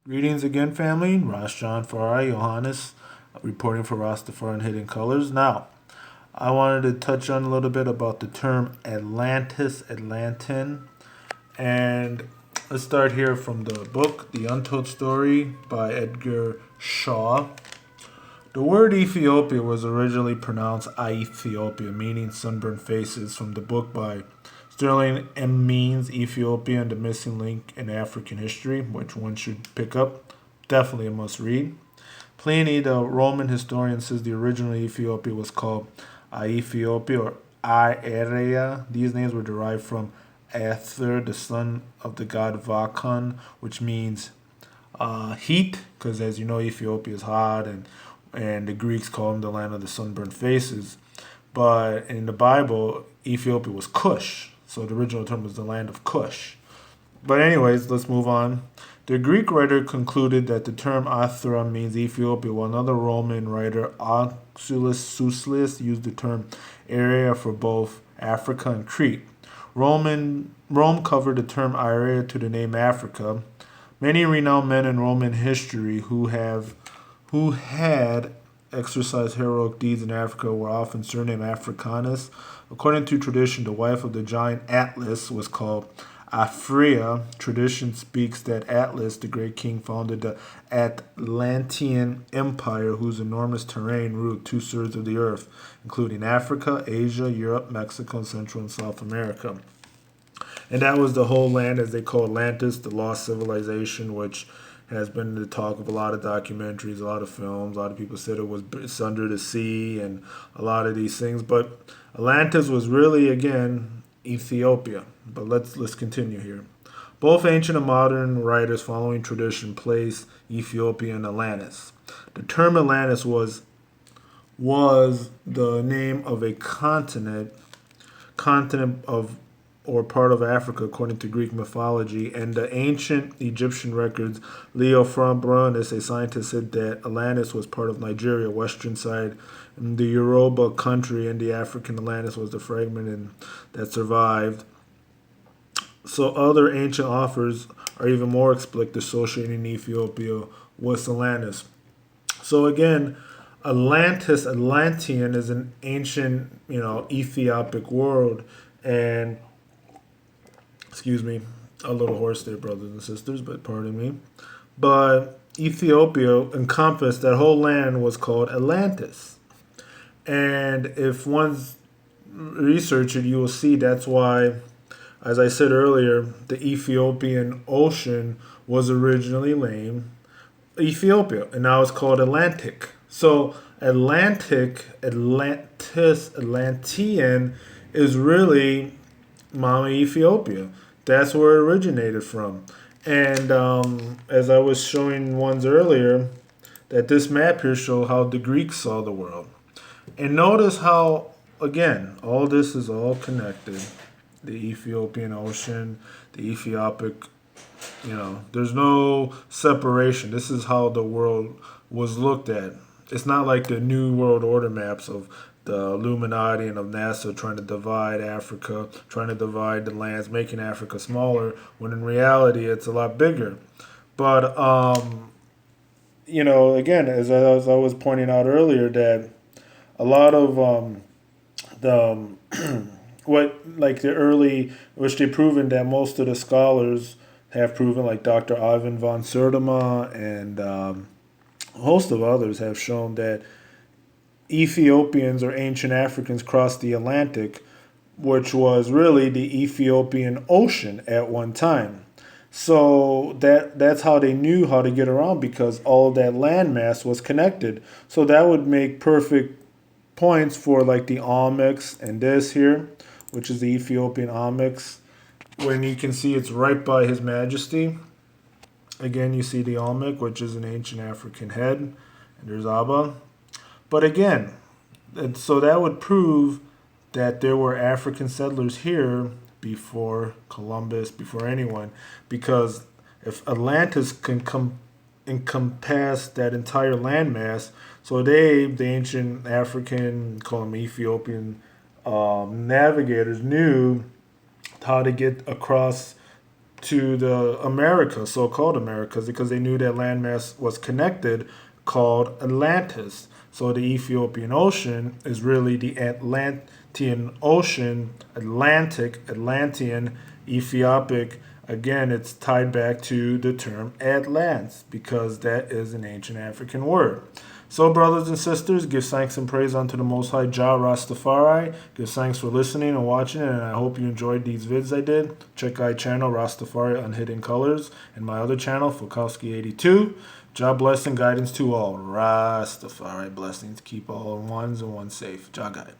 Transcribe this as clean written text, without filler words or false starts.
Greetings again, family. Rastafari, Johannes, reporting for Rastafari and Hidden Colors. Now, I wanted to touch on a little bit about the term Atlantis, Atlantean, and let's start here from the book, The Untold Story by Edgar Shaw. The word Ethiopia was originally pronounced Ethiopia, meaning sunburned faces, from the book by Sterling M. Means, Ethiopia and the Missing Link in African History, which one should pick up. Definitely a must read. Pliny, the Roman historian, says the original Ethiopia was called Ethiopia or Aerea. These names were derived from Aether, the son of the god Vakan, which means heat, because as you know, Ethiopia is hot, and the Greeks call them the land of the sunburned faces. But in the Bible, Ethiopia was Cush, so the original term was the land of Cush. But anyways, let's move on. The Greek writer concluded that the term Athra means Ethiopia, while another Roman writer, Oxulus Suslius, used the term area for both Africa and Crete. Rome covered the term area to the name Africa. Many renowned men in Roman history who had exercised heroic deeds in Africa were often surnamed Africanus. According to tradition, the wife of the giant Atlas was called Afria. Tradition speaks that Atlas, the great king, founded the Atlantean Empire, whose enormous terrain ruled two-thirds of the earth, including Africa, Asia, Europe, Mexico, and Central and South America. And that was the whole land, as they call Atlantis, the lost civilization, which has been the talk of a lot of documentaries, a lot of films. A lot of people said it's under the sea and a lot of these things. But Atlantis was really, again, Ethiopia. But let's continue here. Both ancient and modern writers following tradition place Ethiopia in Atlantis. The term Atlantis was the name of a continent of or part of Africa, according to Greek mythology, and the ancient Egyptian records. Leo Frambronis, a scientist, said that Atlantis was part of Nigeria, western side, and the Yoruba country, and the African Atlantis was the fragment that survived. So other ancient authors are even more explicit, associating Ethiopia with Atlantis. So again, Atlantean is an ancient, Ethiopic world, and excuse me, a little hoarse there, brothers and sisters, but pardon me. But Ethiopia encompassed that whole land was called Atlantis. And if one's research it, you will see that's why, as I said earlier, the Ethiopian Ocean was originally named Ethiopia, and now it's called Atlantic. So Atlantean is really Mama Ethiopia. That's where it originated from. And as I was showing ones earlier, that this map here shows how the Greeks saw the world. And notice how, again, all this is all connected. The Ethiopian Ocean, the Ethiopic, there's no separation. This is how the world was looked at. It's not like the New World Order maps of the Illuminati and of NASA trying to divide Africa, trying to divide the lands, making Africa smaller, when in reality it's a lot bigger. But, again, as I was pointing out earlier, that a lot of the which they've proven that most of the scholars have proven, like Dr. Ivan von Sertima and a host of others have shown that Ethiopians or ancient Africans crossed the Atlantic, which was really the Ethiopian Ocean at one time. So that's how they knew how to get around, because all that landmass was connected. So that would make perfect points for like the Olmecs and this here, which is the Ethiopian Olmecs, when you can see it's right by His Majesty. Again, you see the Olmec, which is an ancient African head, and there's Abba. But again, so that would prove that there were African settlers here before Columbus, before anyone, because if Atlantis can encompass that entire landmass, so the ancient African, call them Ethiopian navigators, knew how to get across to the Americas, so-called Americas, because they knew that landmass was connected, called Atlantis. So the Ethiopian Ocean is really the Atlantean Ocean, Atlantean, Ethiopic. Again, it's tied back to the term Atlantis because that is an ancient African word. So, brothers and sisters, give thanks and praise unto the Most High Jah Rastafari. Give thanks for listening and watching, and I hope you enjoyed these vids I did. Check out channel Rastafari on Hidden Colors and my other channel, Fukowski82. Jah bless and guidance to all. Rastafari blessings. Keep all ones and one safe. Jah guide.